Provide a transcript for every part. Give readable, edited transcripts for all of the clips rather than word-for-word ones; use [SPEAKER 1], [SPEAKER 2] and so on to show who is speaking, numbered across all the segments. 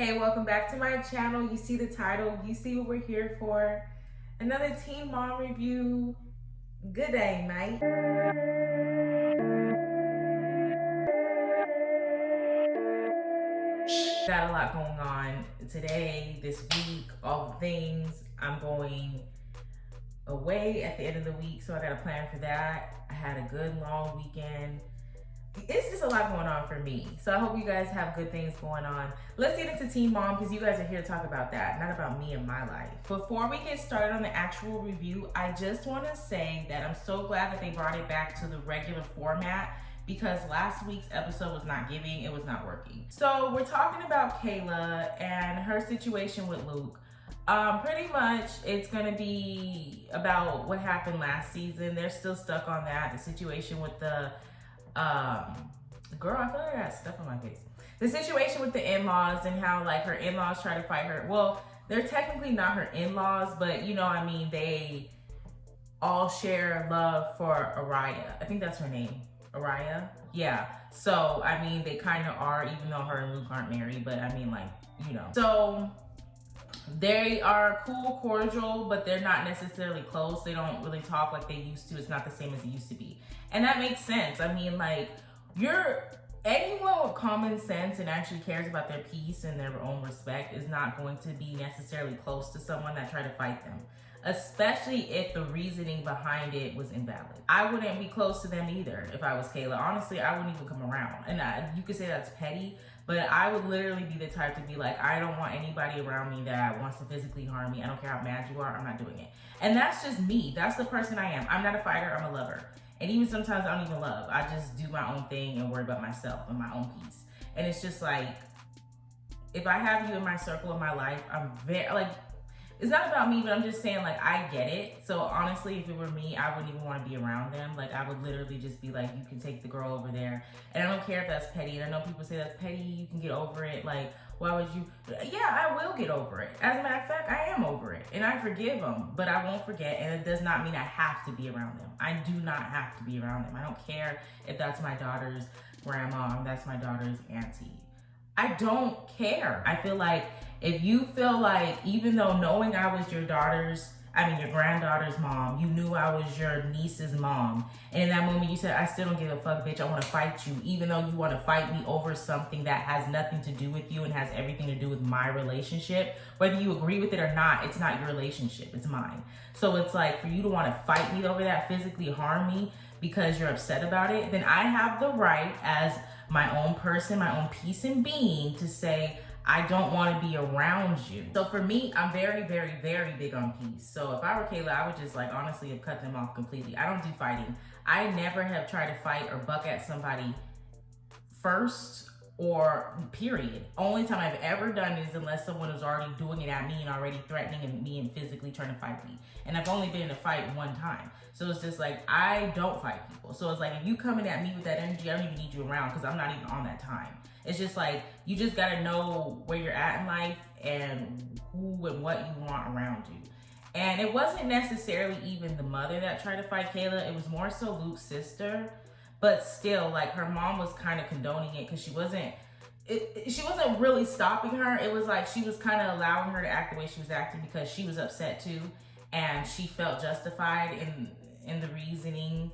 [SPEAKER 1] Hey, welcome back to my channel. You see the title, you see what we're here for. Another Teen Mom review. Good day, mate. Got a lot going on today, this week, all the things. I'm going away at the end of the week, so I got a plan for that. I had a good long weekend. It's just a lot going on for me. So I hope you guys have good things going on. Let's get into Teen Mom because you guys are here to talk about that, not about me and my life. Before we get started on the actual review, I just want to say that I'm so glad that they brought it back to the regular format because last week's episode was not giving, it was not working. So we're talking about Kayla and her situation with Luke. Pretty much it's gonna be about what happened last season. They're still stuck on that. The situation with the girl, I feel like I got stuff on my face. The situation with the in-laws and how like her in-laws try to fight her. Well, they're technically not her in-laws, but you know what I mean, they all share love for Araya. I think that's her name. Araya? Yeah. So, I mean, they kind of are, even though her and Luke aren't married, but I mean, like, you know. So, they are cool, cordial, but they're not necessarily close. They don't really talk like they used to. It's not the same as it used to be. And that makes sense. I mean, like, anyone with common sense and actually cares about their peace and their own respect is not going to be necessarily close to someone that tried to fight them, especially if the reasoning behind it was invalid. I wouldn't be close to them either if I was Kayla. Honestly, I wouldn't even come around. And you could say that's petty, but I would literally be the type to be like, I don't want anybody around me that wants to physically harm me. I don't care how mad you are, I'm not doing it. And that's just me. That's the person I am. I'm not a fighter, I'm a lover. And even sometimes I don't even love. I just do my own thing and worry about myself and my own peace. And it's just like, if I have you in my circle of my life, I'm very, like, it's not about me, but I'm just saying, like, I get it. So honestly, if it were me, I wouldn't even want to be around them. Like, I would literally just be like, you can take the girl over there. And I don't care if that's petty. And I know people say that's petty, you can get over it. Like, why would you? Yeah, I will get over it. As a matter of fact, I am over it. And I forgive them, but I won't forget. And it does not mean I have to be around them. I do not have to be around them. I don't care if that's my daughter's grandma, that's my daughter's auntie. I don't care. I feel like if you feel like, even though knowing I was your granddaughter's mom, you knew I was your niece's mom, and in that moment you said, I still don't give a fuck, bitch, I want to fight you, even though you want to fight me over something that has nothing to do with you and has everything to do with my relationship, whether you agree with it or not, it's not your relationship, it's mine. So it's like, for you to want to fight me over that, physically harm me because you're upset about it, then I have the right as my own person, my own peace and being, to say, I don't want to be around you. So for me, I'm very, very, very big on peace. So if I were Kayla, I would just like honestly have cut them off completely. I don't do fighting. I never have tried to fight or buck at somebody first or period. Only time I've ever done is unless someone is already doing it at me and already threatening me and physically trying to fight me. And I've only been in a fight one time. So it's just like, I don't fight people. So it's like, if you coming at me with that energy, I don't even need you around because I'm not even on that time. It's just like, you just gotta know where you're at in life and who and what you want around you. And it wasn't necessarily even the mother that tried to fight Kayla. It was more so Luke's sister. But still, like, her mom was kind of condoning it because she wasn't really stopping her. It was like she was kind of allowing her to act the way she was acting because she was upset too. And she felt justified in the reasoning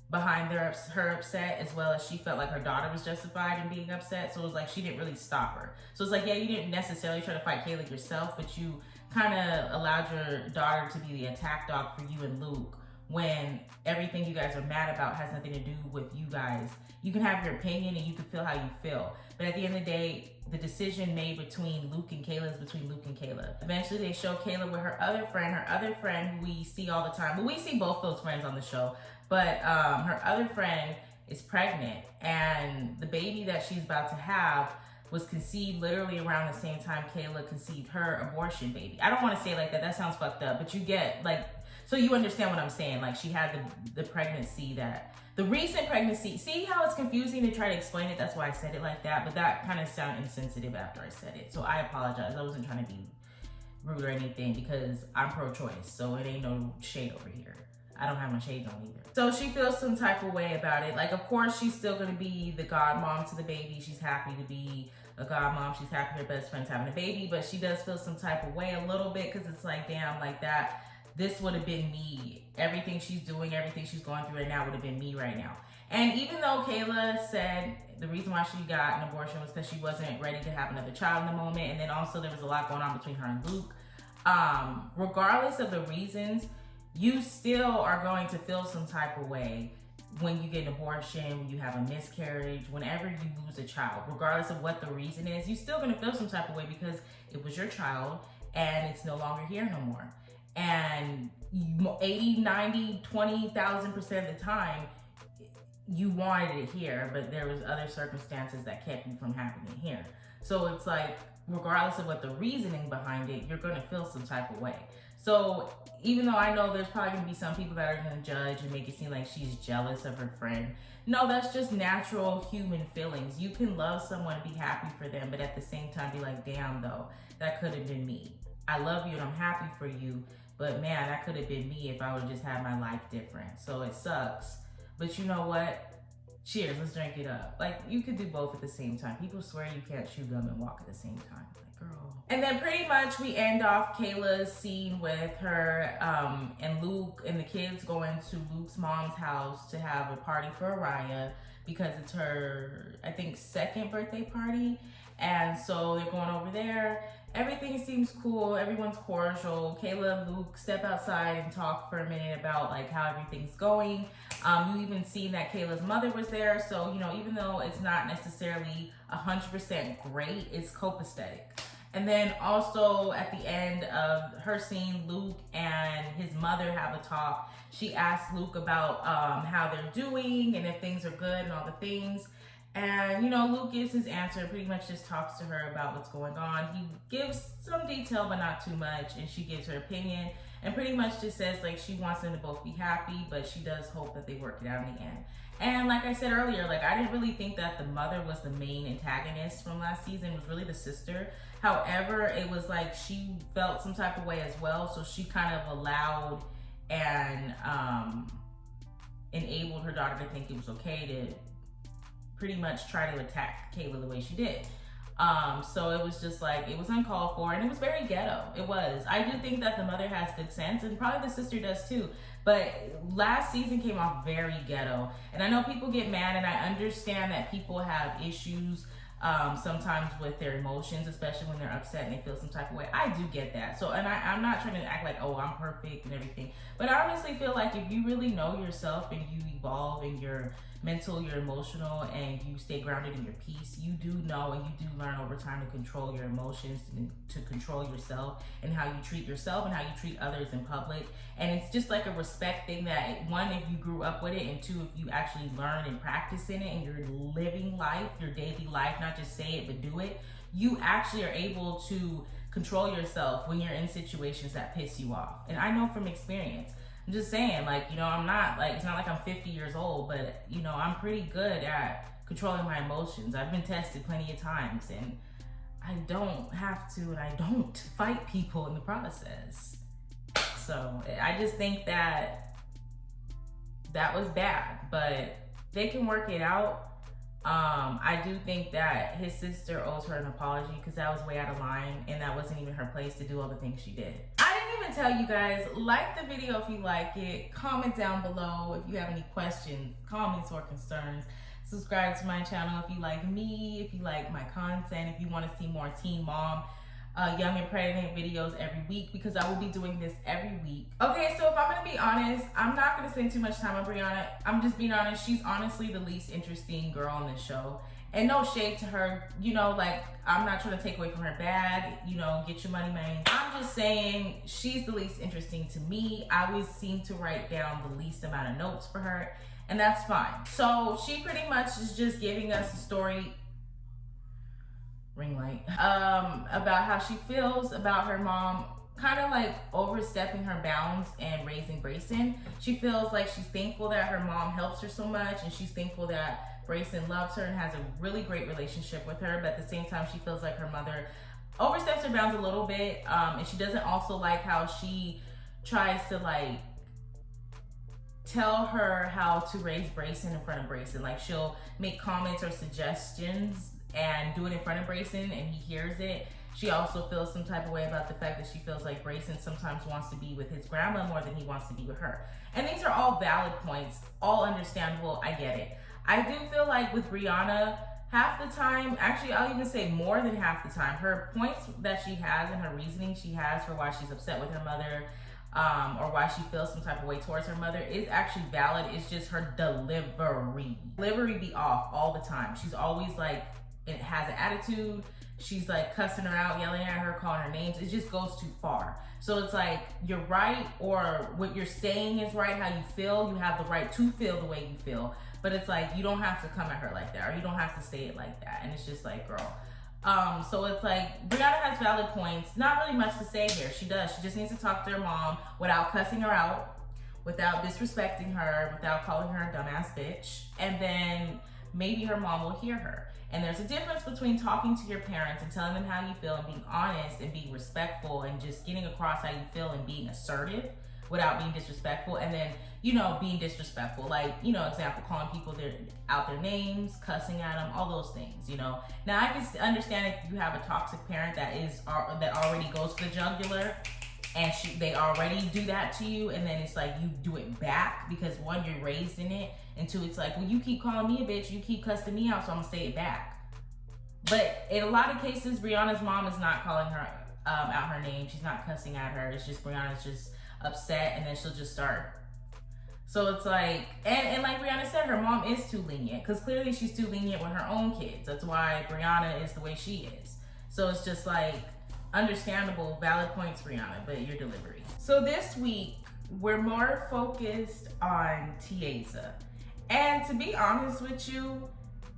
[SPEAKER 1] behind her upset, as well as she felt like her daughter was justified in being upset. So it was like she didn't really stop her. So it's like, yeah, you didn't necessarily try to fight Kayla yourself, but you kind of allowed your daughter to be the attack dog for you and Luke when everything you guys are mad about has nothing to do with you guys. You can have your opinion and you can feel how you feel. But at the end of the day, the decision made between Luke and Kayla is between Luke and Kayla. Eventually they show Kayla with her other friend who we see all the time. Well, we see both those friends on the show. But her other friend is pregnant, and the baby that she's about to have was conceived literally around the same time Kayla conceived her abortion baby. I don't want to say it like that. That sounds fucked up. But you get, like, so you understand what I'm saying. Like, she had the pregnancy the recent pregnancy. See how it's confusing to try to explain it? That's why I said it like that. But that kind of sounded insensitive after I said it. So I apologize. I wasn't trying to be rude or anything because I'm pro-choice. So it ain't no shade over here. I don't have my shades on either. So she feels some type of way about it. Like, of course, she's still gonna be the godmom to the baby. She's happy to be a godmom. She's happy her best friend's having a baby, but she does feel some type of way a little bit because it's like, damn, like that, this would have been me. Everything she's doing, everything she's going through right now would have been me right now. And even though Kayla said the reason why she got an abortion was because she wasn't ready to have another child in the moment, and then also there was a lot going on between her and Luke, regardless of the reasons, you still are going to feel some type of way when you get an abortion, when you have a miscarriage, whenever you lose a child, regardless of what the reason is, you're still going to feel some type of way because it was your child and it's no longer here no more. And 80, 90, 20,000% of the time, you wanted it here, but there was other circumstances that kept you from having it here. So it's like, regardless of what the reasoning behind it, you're gonna feel some type of way. So even though I know there's probably gonna be some people that are gonna judge and make it seem like she's jealous of her friend, no, that's just natural human feelings. You can love someone and be happy for them, but at the same time be like, damn though, that could have been me. I love you and I'm happy for you, but man, that could have been me if I would just have my life different. So it sucks. But you know what? Cheers, let's drink it up. Like, you could do both at the same time. People swear you can't chew gum and walk at the same time. Like, girl. And then pretty much we end off Kayla's scene with her and Luke and the kids going to Luke's mom's house to have a party for Araya because it's her, I think, second birthday party. And so they're going over there. Everything seems cool. Everyone's cordial. Kayla and Luke step outside and talk for a minute about like how everything's going. You even seen that Kayla's mother was there. So, you know, even though it's not necessarily 100% great, it's copacetic. And then also at the end of her scene, Luke and his mother have a talk. She asks Luke about how they're doing and if things are good and all the things. And, you know, Luke gives his answer, pretty much just talks to her about what's going on. He gives some detail, but not too much. And she gives her opinion and pretty much just says, like, she wants them to both be happy, but she does hope that they work it out in the end. And like I said earlier, like, I didn't really think that the mother was the main antagonist from last season. It was really the sister. However, it was like she felt some type of way as well. So she kind of allowed and enabled her daughter to think it was okay to pretty much try to attack Kayla the way she did. So it was just like, it was uncalled for and it was very ghetto. It was. I do think that the mother has good sense and probably the sister does too. But last season came off very ghetto. And I know people get mad and I understand that people have issues sometimes with their emotions, especially when they're upset and they feel some type of way. I do get that. So, and I'm not trying to act like, oh, I'm perfect and everything. But I honestly feel like if you really know yourself and you evolve in your mental, you're emotional, and you stay grounded in your peace, you do know and you do learn over time to control your emotions and to control yourself and how you treat yourself and how you treat others in public. And it's just like a respect thing that, one, if you grew up with it, and two, if you actually learn and practice in it and you're living life, your daily life, not just say it but do it, you actually are able to control yourself when you're in situations that piss you off. And I know from experience. I'm just saying, like, you know, I'm not like, it's not like I'm 50 years old, but, you know, I'm pretty good at controlling my emotions. I've been tested plenty of times and I don't have to, and I don't fight people in the process. So I just think that that was bad, but they can work it out. I do think that his sister owes her an apology because that was way out of line and that wasn't even her place to do all the things she did. I didn't even tell you guys, like the video if you like it, comment down below if you have any questions, comments, or concerns. Subscribe to my channel if you like me, if you like my content, if you want to see more Teen Mom, Young and Pregnant videos every week, because I will be doing this every week. Okay, so if I'm gonna be honest, I'm not gonna spend too much time on Brianna. I'm just being honest, she's honestly the least interesting girl on this show. And no shade to her, you know, like, I'm not trying to take away from her bad, you know, get your money, man. I'm just saying she's the least interesting to me. I always seem to write down the least amount of notes for her, and that's fine. So she pretty much is just giving us a story, ring light, about how she feels about her mom kind of like overstepping her bounds and raising Brayson. She feels like she's thankful that her mom helps her so much, and she's thankful that Brayson loves her and has a really great relationship with her, but at the same time she feels like her mother oversteps her bounds a little bit, and she doesn't also like how she tries to like tell her how to raise Brayson in front of Brayson. Like, she'll make comments or suggestions and do it in front of Brayson and he hears it, she also feels some type of way about the fact that she feels like Brayson sometimes wants to be with his grandma more than he wants to be with her. And these are all valid points, all understandable, I get it. I do feel like with Brianna, half the time, actually I'll even say more than half the time, her points that she has and her reasoning she has for why she's upset with her mother, or why she feels some type of way towards her mother is actually valid. It's just her delivery be off all the time. She's always like, it has an attitude. She's like cussing her out, yelling at her, calling her names. It just goes too far. So it's like, you're right, or what you're saying is right, how you feel. You have the right to feel the way you feel. But it's like, you don't have to come at her like that, or you don't have to say it like that. And it's just like, girl. So it's like, Brianna has valid points. Not really much to say here. She does. She just needs to talk to her mom without cussing her out, without disrespecting her, without calling her a dumbass bitch. And then maybe her mom will hear her. And there's a difference between talking to your parents and telling them how you feel and being honest and being respectful and just getting across how you feel and being assertive without being disrespectful, and then, you know, being disrespectful. Like, you know, example, calling people out their names, cussing at them, all those things, you know. Now, I can understand if you have a toxic parent that already goes for the jugular, and they already do that to you, and then it's like you do it back because one, you're raised in it, and two, it's like, well, you keep calling me a bitch, you keep cussing me out, so I'm gonna say it back. But in a lot of cases, Brianna's mom is not calling her out her name. She's not cussing at her. It's just Brianna's just upset, and then she'll just start. So it's like, and like Brianna said, her mom is too lenient, because clearly she's too lenient with her own kids. That's why Brianna is the way she is. So it's just like, understandable, valid points, Brianna, but your delivery. So this week, we're more focused on Taya. And to be honest with you,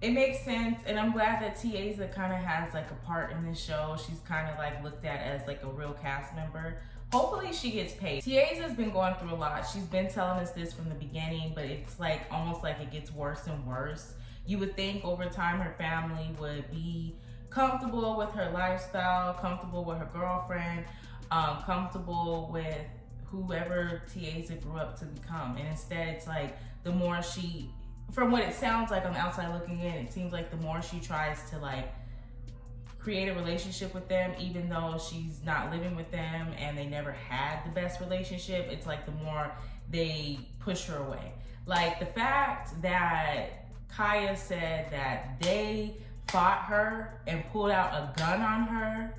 [SPEAKER 1] it makes sense, and I'm glad that Taya kind of has like a part in this show. She's kind of like looked at as like a real cast member. Hopefully she gets paid. Taya's been going through a lot. She's been telling us this from the beginning, but it's like almost like it gets worse and worse. You would think over time her family would be comfortable with her lifestyle, comfortable with her girlfriend, comfortable with whoever Taya grew up to become. And instead, it's like the more she, from what it sounds like on the outside looking in, it seems like the more she tries to like create a relationship with them, even though she's not living with them and they never had the best relationship, it's like the more they push her away. Like the fact that Kaya said that they fought her and pulled out a gun on her,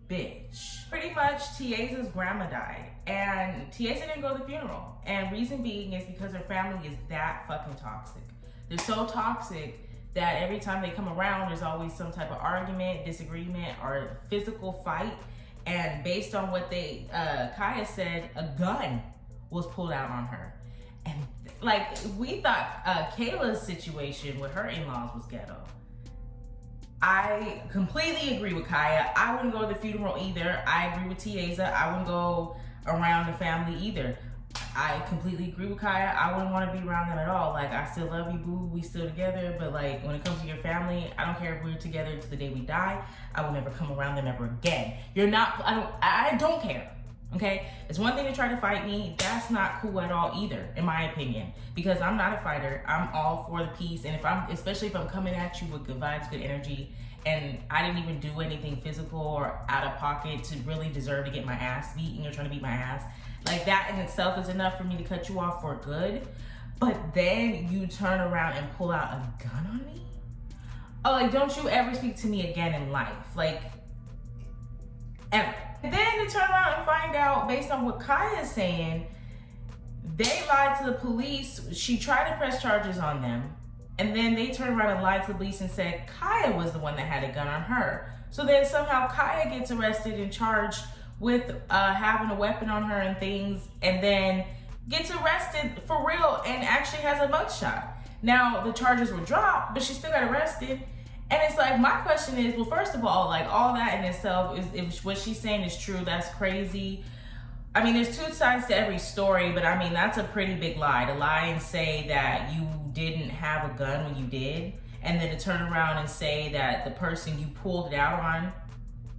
[SPEAKER 1] bitch. Pretty much Taya's grandma died, and Taya didn't go to the funeral. And reason being is because her family is that fucking toxic. They're so toxic that every time they come around, there's always some type of argument, disagreement, or physical fight. And based on what Kaya said, a gun was pulled out on her. And like, we thought Kayla's situation with her in-laws was ghetto. I completely agree with Kaya. I wouldn't go to the funeral either. I agree with Taya. I wouldn't go around the family either. I completely agree with Kaya. I wouldn't want to be around them at all. Like, I still love you, boo. We still together. But like, when it comes to your family, I don't care if we're together to the day we die. I will never come around them ever again. I don't care. Okay? It's one thing to try to fight me. That's not cool at all either, in my opinion. Because I'm not a fighter. I'm all for the peace. And especially if I'm coming at you with good vibes, good energy, and I didn't even do anything physical or out of pocket to really deserve to get my ass beat, and you're trying to beat my ass, like that in itself is enough for me to cut you off for good. But then you turn around and pull out a gun on me? Oh, like, don't you ever speak to me again in life. Like, ever. And then to turn around and find out, based on what Kaya's saying, they lied to the police. She tried to press charges on them. And then they turned around and lied to the police and said Kaya was the one that had a gun on her. So then somehow Kaya gets arrested and charged with having a weapon on her and things, and then gets arrested for real and actually has a mugshot. Now, the charges were dropped, but she still got arrested. And it's like, my question is, well, first of all, like, all that in itself, if what she's saying is true, that's crazy. I mean, there's two sides to every story, but I mean, that's a pretty big lie. To lie and say that you didn't have a gun when you did, and then to turn around and say that the person you pulled it out on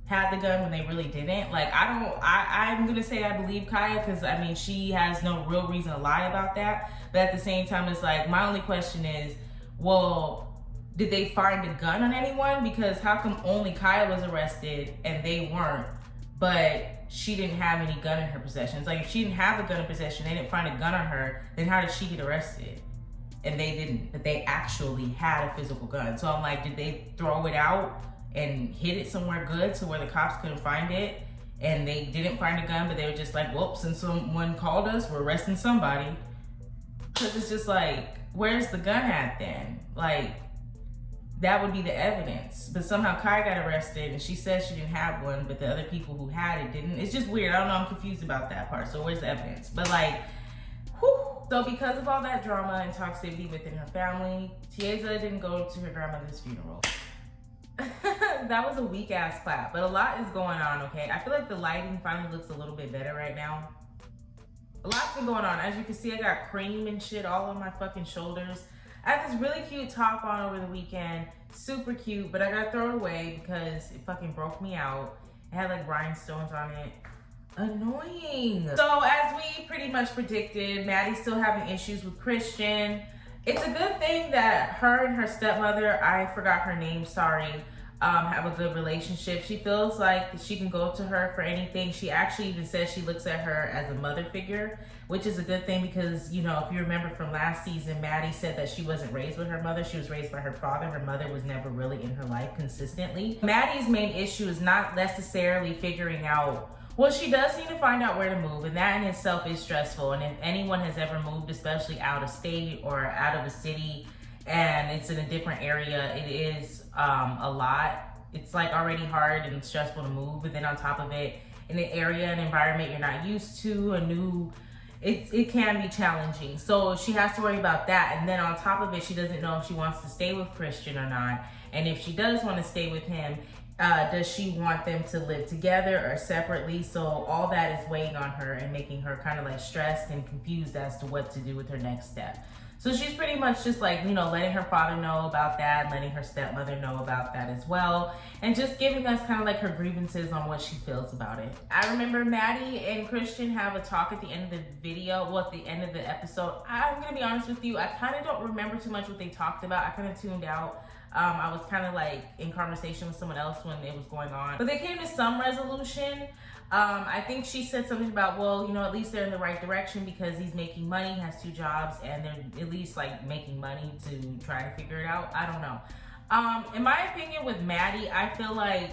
[SPEAKER 1] had the gun when they really didn't. Like, I'm gonna say I believe Kaya, because I mean, she has no real reason to lie about that. But at the same time, it's like, my only question is, well, Did they find a gun on anyone? Because how come only Kaya was arrested and they weren't, but she didn't have any gun in her possession? It's like, if she didn't have a gun in possession, they didn't find a gun on her, then how did she get arrested? And they didn't, but they actually had a physical gun. So I'm like, did they throw it out and hid it somewhere good to where the cops couldn't find it? And they didn't find a gun, but they were just like, well, since someone called us, we're arresting somebody. Because it's just like, where's the gun at then? Like, that would be the evidence. But somehow Kai got arrested and she said she didn't have one, but the other people who had it didn't. It's just weird. I don't know, I'm confused about that part. So where's the evidence? But like, whew. So because of all that drama and toxicity within her family, Taya didn't go to her grandmother's funeral. That was a weak ass clap, but a lot is going on, okay? I feel like the lighting finally looks a little bit better right now. A lot's been going on. As you can see, I got cream and shit all on my fucking shoulders. I had this really cute top on over the weekend, super cute, but I gotta throw it away because it fucking broke me out. It had like rhinestones on it. Annoying. So as we pretty much predicted, Maddie's still having issues with Christian. It's a good thing that her and her stepmother, I forgot her name, sorry, have a good relationship. She feels like she can go to her for anything. She actually even says she looks at her as a mother figure, which is a good thing because, you know, if you remember from last season, Maddie said that she wasn't raised with her mother. She was raised by her father. Her mother was never really in her life consistently. Maddie's main issue is not necessarily figuring out, well, she does need to find out where to move, and that in itself is stressful. And if anyone has ever moved, especially out of state or out of a city, and it's in a different area, it is a lot. It's like already hard and stressful to move, but then on top of it, in an area and environment you're not used to, it can be challenging. So she has to worry about that. And then on top of it, she doesn't know if she wants to stay with Christian or not. And if she does want to stay with him, does she want them to live together or separately? So all that is weighing on her and making her kind of like stressed and confused as to what to do with her next step. So she's pretty much just like, you know, letting her father know about that, letting her stepmother know about that as well, and just giving us kind of like her grievances on what she feels about it. I remember Maddie and Christian have a talk at the end of the video, well, at the end of the episode. I'm gonna be honest with you, I kind of don't remember too much what they talked about. I kind of tuned out. I was kind of like in conversation with someone else when it was going on, but they came to some resolution. I think she said something about, well, you know, at least they're in the right direction because he's making money, has 2 jobs, and they're at least like making money to try to figure it out. I don't know. In my opinion with Maddie, I feel like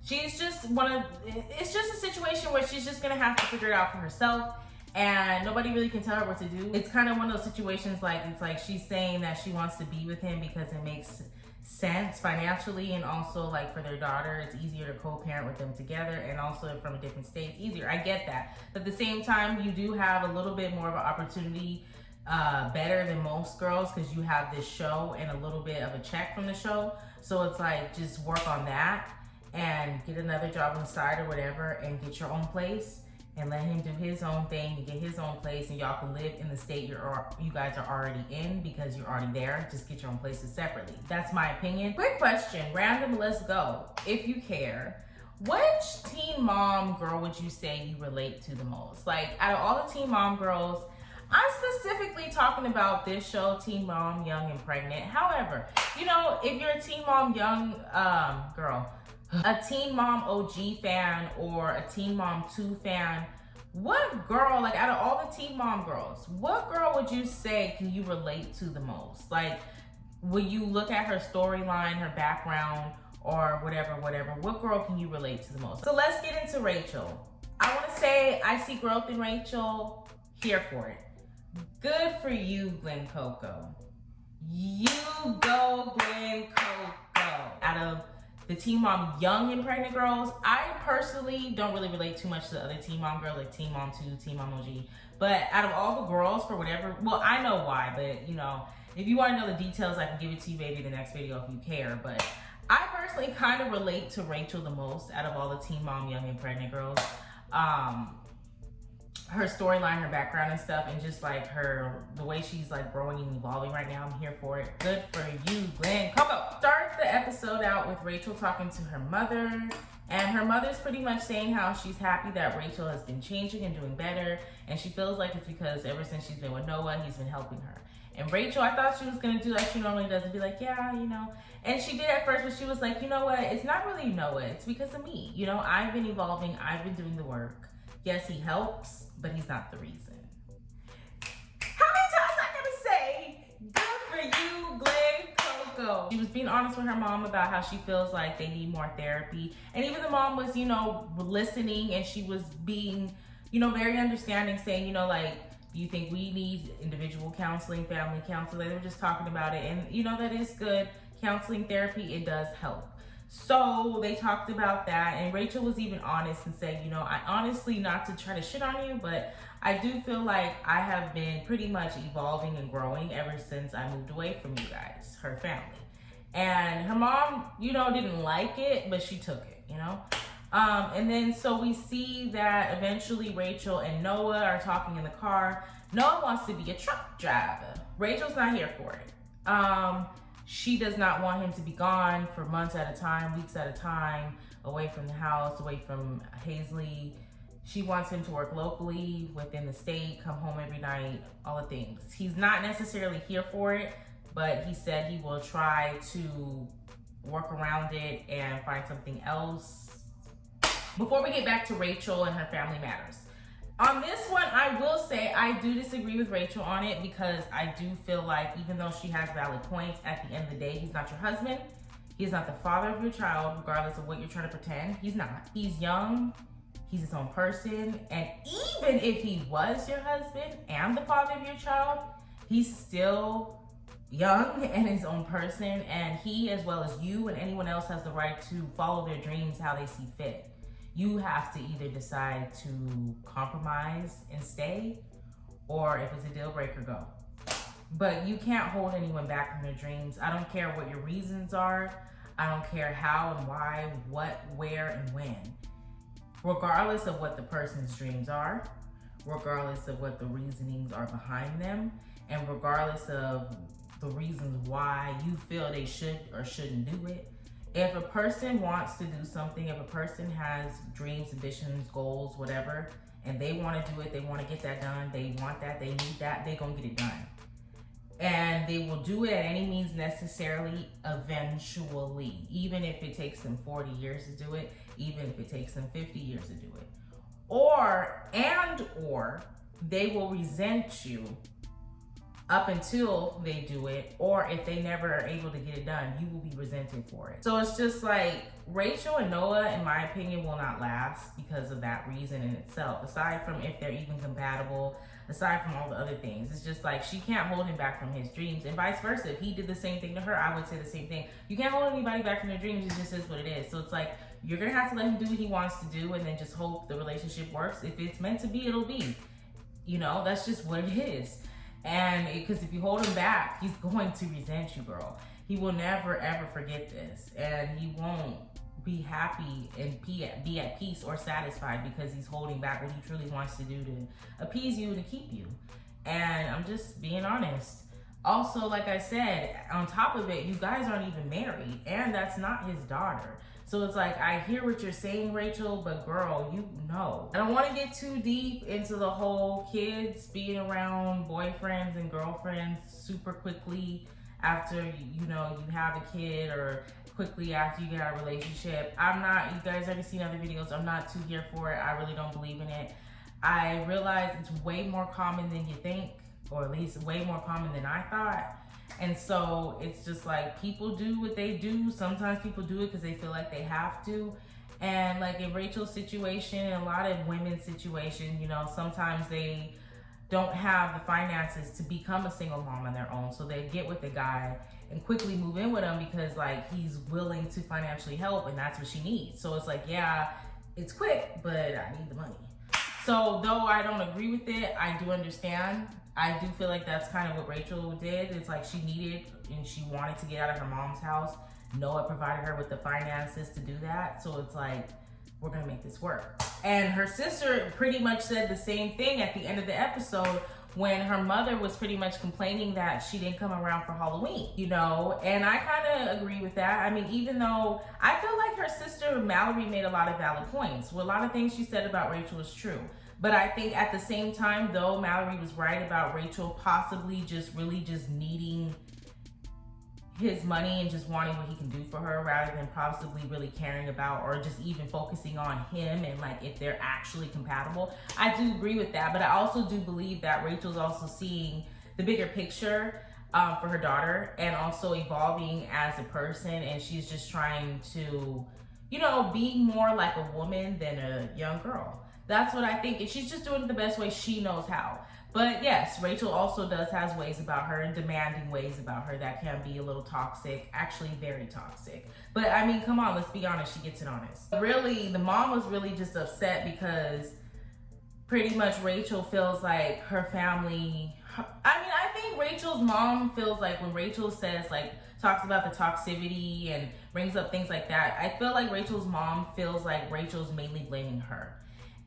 [SPEAKER 1] she's just it's just a situation where she's just gonna have to figure it out for herself. And nobody really can tell her what to do. It's kind of one of those situations like, it's like she's saying that she wants to be with him because it makes sense financially, and also like for their daughter, it's easier to co-parent with them together, and also from a different state, it's easier. I get that. But at the same time, you do have a little bit more of an opportunity, better than most girls, because you have this show and a little bit of a check from the show. So it's like, just work on that and get another job on the side or whatever, and get your own place. And let him do his own thing and get his own place, and y'all can live in the state you guys are already in because you're already there. Just get your own places separately. That's my opinion. Quick question, random, let's go. If you care, which teen mom girl would you say you relate to the most? Like, out of all the teen mom girls, I'm specifically talking about this show, Teen Mom Young and Pregnant. However, you know, if you're a Teen Mom Young girl, a Teen Mom OG fan, or a Teen Mom 2 fan, what girl, like out of all the Teen Mom girls, what girl would you say can you relate to the most? Like, when you look at her storyline, her background, or whatever, what girl can you relate to the most? So let's get into Rachel. I want to say I see growth in Rachel, here for it. Good for you, Glen Coco. You go, Glen Coco. Out of the Teen Mom Young and Pregnant girls, I personally don't really relate too much to the other Teen Mom girls, like Teen Mom 2, Teen Mom OG. But out of all the girls, for whatever, well, I know why, but you know, if you want to know the details, I can give it to you maybe in the next video if you care. But I personally kind of relate to Rachel the most out of all the Teen Mom Young and Pregnant girls. Her storyline, her background and stuff, and just like the way she's like growing and evolving right now, I'm here for it. Good for you, Glen Coco. Start the episode out with Rachel talking to her mother, and her mother's pretty much saying how she's happy that Rachel has been changing and doing better, and she feels like it's because ever since she's been with Noah, he's been helping her. And Rachel, I thought she was gonna do like she normally does and be like, yeah, and she did at first, but she was like, you know what, it's not really Noah, it's because of me. I've been evolving, I've been doing the work. Yes, he helps, but he's not the reason. How many times I gotta say, good for you, Glenn Coco? She was being honest with her mom about how she feels like they need more therapy. And even the mom was, listening, and she was being, very understanding, saying, like, do you think we need individual counseling, family counseling? They were just talking about it. And, that is good. Counseling, therapy, it does help. So they talked about that. And Rachel was even honest and said, I honestly, not to try to shit on you, but I do feel like I have been pretty much evolving and growing ever since I moved away from you guys, her family. And her mom, didn't like it, but she took it, and then so we see that eventually Rachel and Noah are talking in the car. Noah wants to be a truck driver. Rachel's not here for it. She does not want him to be gone for months at a time, weeks at a time, away from the house, away from Hazley. She wants him to work locally, within the state, come home every night, all the things. He's not necessarily here for it, but he said he will try to work around it and find something else. Before we get back to Rachel and her family matters. On this one, I will say I do disagree with Rachel on it, because I do feel like even though she has valid points, at the end of the day, he's not your husband. He's not the father of your child, regardless of what you're trying to pretend. He's not. He's young. He's his own person. And even if he was your husband and the father of your child, he's still young and his own person. And he, as well as you and anyone else, has the right to follow their dreams how they see fit. You have to either decide to compromise and stay, or if it's a deal breaker, go. But you can't hold anyone back from their dreams. I don't care what your reasons are. I don't care how and why, what, where, and when. Regardless of what the person's dreams are, regardless of what the reasonings are behind them, and regardless of the reasons why you feel they should or shouldn't do it, if a person wants to do something, if a person has dreams, ambitions, goals, whatever, and they want to do it, they want to get that done, they want that, they need that, they're going to get it done. And they will do it at any means necessarily, eventually, even if it takes them 40 years to do it, even if it takes them 50 years to do it. Or they will resent you up until they do it, or if they never are able to get it done, you will be resented for it. So it's just like, Rachel and Noah, in my opinion, will not last because of that reason in itself, aside from if they're even compatible, aside from all the other things. It's just like, she can't hold him back from his dreams, and vice versa. If he did the same thing to her, I would say the same thing. You can't hold anybody back from their dreams, it just is what it is. So it's like, you're gonna have to let him do what he wants to do, and then just hope the relationship works. If it's meant to be, it'll be. That's just what it is. And because if you hold him back, he's going to resent you, girl. He will never, ever forget this. And he won't be happy and be at peace or satisfied because he's holding back what he truly wants to do to appease you, to keep you. And I'm just being honest. Also, like I said, on top of it, you guys aren't even married, and that's not his daughter. So it's like, I hear what you're saying, Rachel, but girl, I don't want to get too deep into the whole kids being around boyfriends and girlfriends super quickly after, you have a kid, or quickly after you get out of a relationship. You guys already seen other videos. I'm not too here for it. I really don't believe in it. I realize it's way more common than you think, or at least way more common than I thought. And so it's just like, people do what they do. Sometimes people do it because they feel like they have to. And like in Rachel's situation, and a lot of women's situation, sometimes they don't have the finances to become a single mom on their own. So they get with the guy and quickly move in with him because like he's willing to financially help, and that's what she needs. So it's like, yeah, it's quick, but I need the money. So though I don't agree with it, I do understand. I do feel like that's kind of what Rachel did. It's like, she needed and she wanted to get out of her mom's house. Noah provided her with the finances to do that. So it's like, we're gonna make this work. And her sister pretty much said the same thing at the end of the episode, when her mother was pretty much complaining that she didn't come around for Halloween, and I kind of agree with that. I mean, even though I feel like her sister Mallory made a lot of valid points. Well, a lot of things she said about Rachel is true. But I think at the same time, though, Mallory was right about Rachel possibly just really just needing his money and just wanting what he can do for her rather than possibly really caring about or just even focusing on him and like if they're actually compatible. I do agree with that, but I also do believe that Rachel's also seeing the bigger picture for her daughter and also evolving as a person, and she's just trying to, you know, be more like a woman than a young girl. That's what I think, and she's just doing it the best way she knows how. But yes, Rachel also has ways about her and demanding ways about her that can be a little toxic, actually very toxic. But I mean, come on, let's be honest, she gets it honest. Really, the mom was really just upset because pretty much Rachel feels like her family, I think Rachel's mom feels like when Rachel says like, talks about the toxicity and brings up things like that, I feel like Rachel's mom feels like Rachel's mainly blaming her.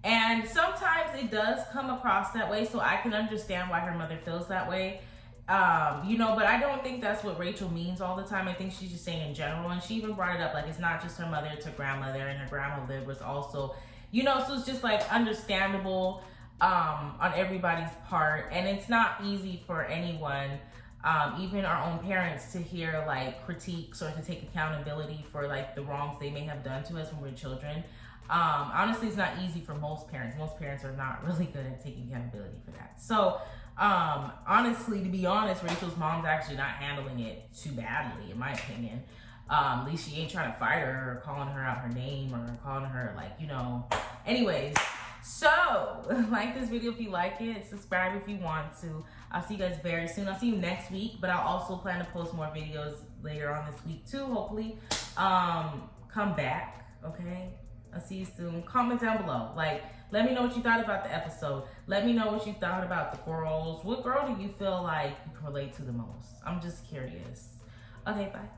[SPEAKER 1] And sometimes it does come across that way, so I can understand why her mother feels that way. You know, but I don't think that's what Rachel means all the time. I think she's just saying in general, and she even brought it up, like it's not just her mother, it's her grandmother, and her grandmother was also, you know, so it's just like understandable on everybody's part, and it's not easy for anyone, even our own parents, to hear like critiques or to take accountability for like the wrongs they may have done to us when we were children. Honestly, it's not easy for most parents. Most parents are not really good at taking accountability for that. So, honestly, to be honest, Rachel's mom's actually not handling it too badly, in my opinion. At least she ain't trying to fight her or calling her out her name or calling her like, you know. Anyways, so like this video if you like it, subscribe if you want to. I'll see you guys very soon. I'll see you next week, but I'll also plan to post more videos later on this week too, hopefully. Come back, okay? I'll see you soon. Comment down below. Like, let me know what you thought about the episode. Let me know what you thought about the girls. What girl do you feel like you can relate to the most? I'm just curious. Okay, bye.